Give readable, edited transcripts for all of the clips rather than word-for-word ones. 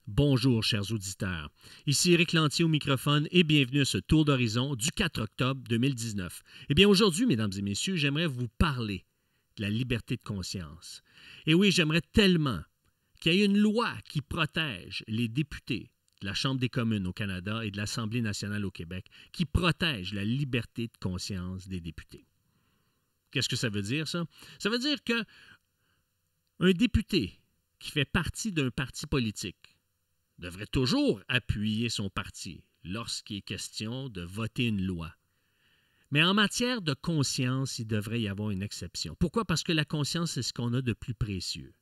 Bonjour, chers auditeurs. Ici Éric Lantier au microphone et bienvenue à ce tour d'horizon du 4 octobre 2019. Eh bien, aujourd'hui, mesdames et messieurs, j'aimerais vous parler de la liberté de conscience. Et oui, j'aimerais tellement qu'il y ait une loi qui protège les députés de la Chambre des communes au Canada et de l'Assemblée nationale au Québec, qui protège la liberté de conscience des députés. Qu'est-ce que ça veut dire, ça? Ça veut dire qu'un député qui fait partie d'un parti politique devrait toujours appuyer son parti lorsqu'il est question de voter une loi. Mais en matière de conscience, il devrait y avoir une exception. Pourquoi? Parce que la conscience, c'est ce qu'on a de plus précieux.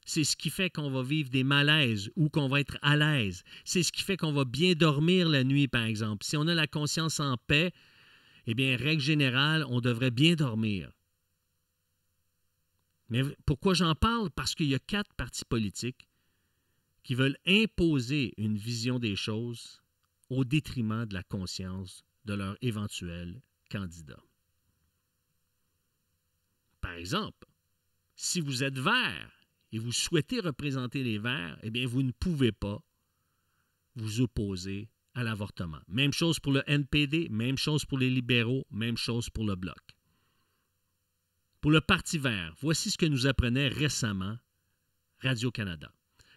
C'est ce qui fait qu'on va vivre des malaises ou qu'on va être à l'aise. C'est ce qui fait qu'on va bien dormir la nuit, par exemple. Si on a la conscience en paix, eh bien, règle générale, on devrait bien dormir. Mais pourquoi j'en parle? Parce qu'il y a 4 partis politiques qui veulent imposer une vision des choses au détriment de la conscience de leur éventuel candidat. Par exemple, si vous êtes vert et vous souhaitez représenter les verts, eh bien, vous ne pouvez pas vous opposer à l'avortement. Même chose pour le NPD, même chose pour les libéraux, même chose pour le Bloc. Pour le Parti vert, voici ce que nous apprenait récemment Radio-Canada.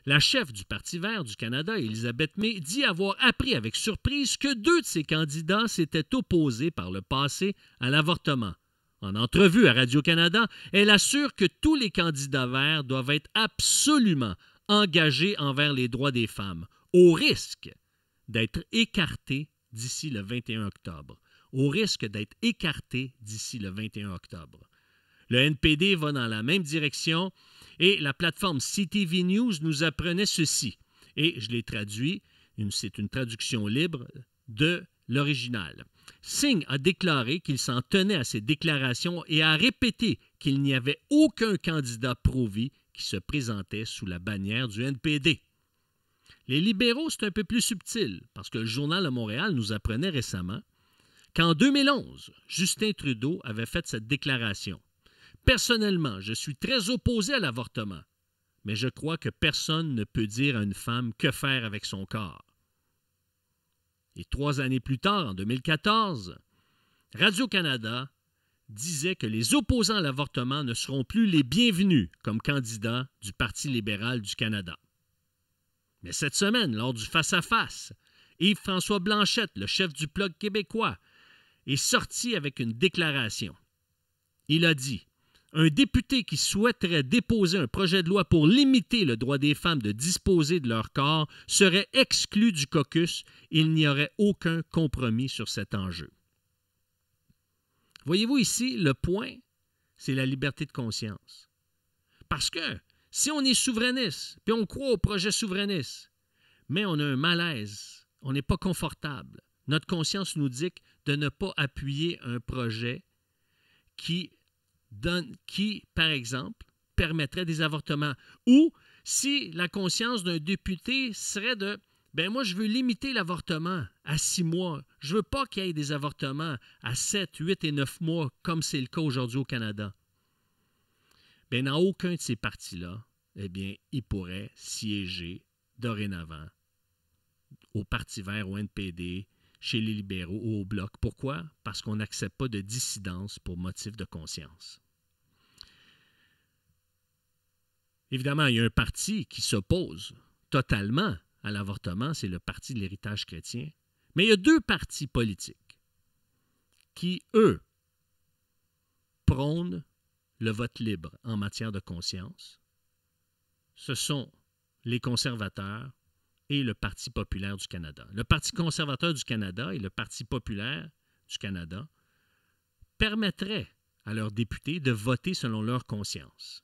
La chef du Parti vert du Canada, Elisabeth May, dit avoir appris avec surprise que 2 de ses candidats s'étaient opposés par le passé à l'avortement. En entrevue à Radio-Canada, elle assure que tous les candidats verts doivent être absolument engagés envers les droits des femmes, au risque d'être écartés d'ici le 21 octobre. Au risque d'être écartés d'ici le 21 octobre. Le NPD va dans la même direction et la plateforme CTV News nous apprenait ceci. Et je l'ai traduit, c'est une traduction libre de l'original. Singh a déclaré qu'il s'en tenait à ses déclarations et a répété qu'il n'y avait aucun candidat pro-vie qui se présentait sous la bannière du NPD. Les libéraux, c'est un peu plus subtil, parce que le Journal de Montréal nous apprenait récemment qu'en 2011, Justin Trudeau avait fait cette déclaration. Personnellement, je suis très opposé à l'avortement, mais je crois que personne ne peut dire à une femme que faire avec son corps. Et 3 années plus tard, en 2014, Radio-Canada disait que les opposants à l'avortement ne seront plus les bienvenus comme candidats du Parti libéral du Canada. Mais cette semaine, lors du face-à-face, Yves-François Blanchette, le chef du Bloc québécois, est sorti avec une déclaration. Il a dit « Un député qui souhaiterait déposer un projet de loi pour limiter le droit des femmes de disposer de leur corps serait exclu du caucus. Il n'y aurait aucun compromis sur cet enjeu. » Voyez-vous ici, le point, c'est la liberté de conscience. Parce que si on est souverainiste, puis on croit au projet souverainiste, mais on a un malaise, on n'est pas confortable, notre conscience nous dicte de ne pas appuyer un projet qui, par exemple, permettrait des avortements. Ou si la conscience d'un député serait de « ben moi, je veux limiter l'avortement à 6 mois. Je ne veux pas qu'il y ait des avortements à 7, 8 et 9 mois, comme c'est le cas aujourd'hui au Canada. » Bien, dans aucun de ces partis-là, eh bien, il pourrait siéger dorénavant au Parti vert, au NPD, chez les libéraux ou au Bloc. Pourquoi? Parce qu'on n'accepte pas de dissidence pour motif de conscience. Évidemment, il y a un parti qui s'oppose totalement à l'avortement, c'est le Parti de l'héritage chrétien. Mais il y a 2 partis politiques qui, eux, prônent le vote libre en matière de conscience. Ce sont les conservateurs et le Parti populaire du Canada. Le Parti conservateur du Canada et le Parti populaire du Canada permettraient à leurs députés de voter selon leur conscience.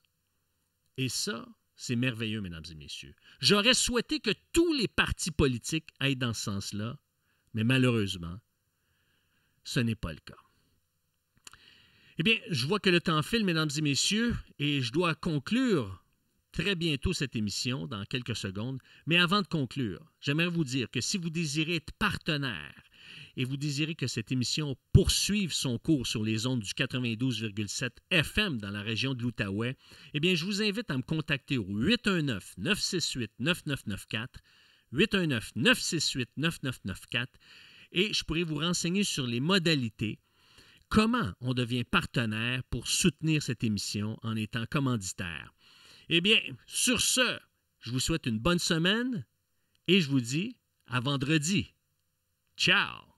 Et ça, c'est merveilleux, mesdames et messieurs. J'aurais souhaité que tous les partis politiques aillent dans ce sens-là, mais malheureusement, ce n'est pas le cas. Eh bien, je vois que le temps file, mesdames et messieurs, et je dois conclure très bientôt cette émission, dans quelques secondes. Mais avant de conclure, j'aimerais vous dire que si vous désirez être partenaire et vous désirez que cette émission poursuive son cours sur les ondes du 92,7 FM dans la région de l'Outaouais, eh bien, je vous invite à me contacter au 819-968-9994, 819-968-9994, et je pourrai vous renseigner sur les modalités, comment on devient partenaire pour soutenir cette émission en étant commanditaire. Eh bien, sur ce, je vous souhaite une bonne semaine et je vous dis à vendredi. Ciao!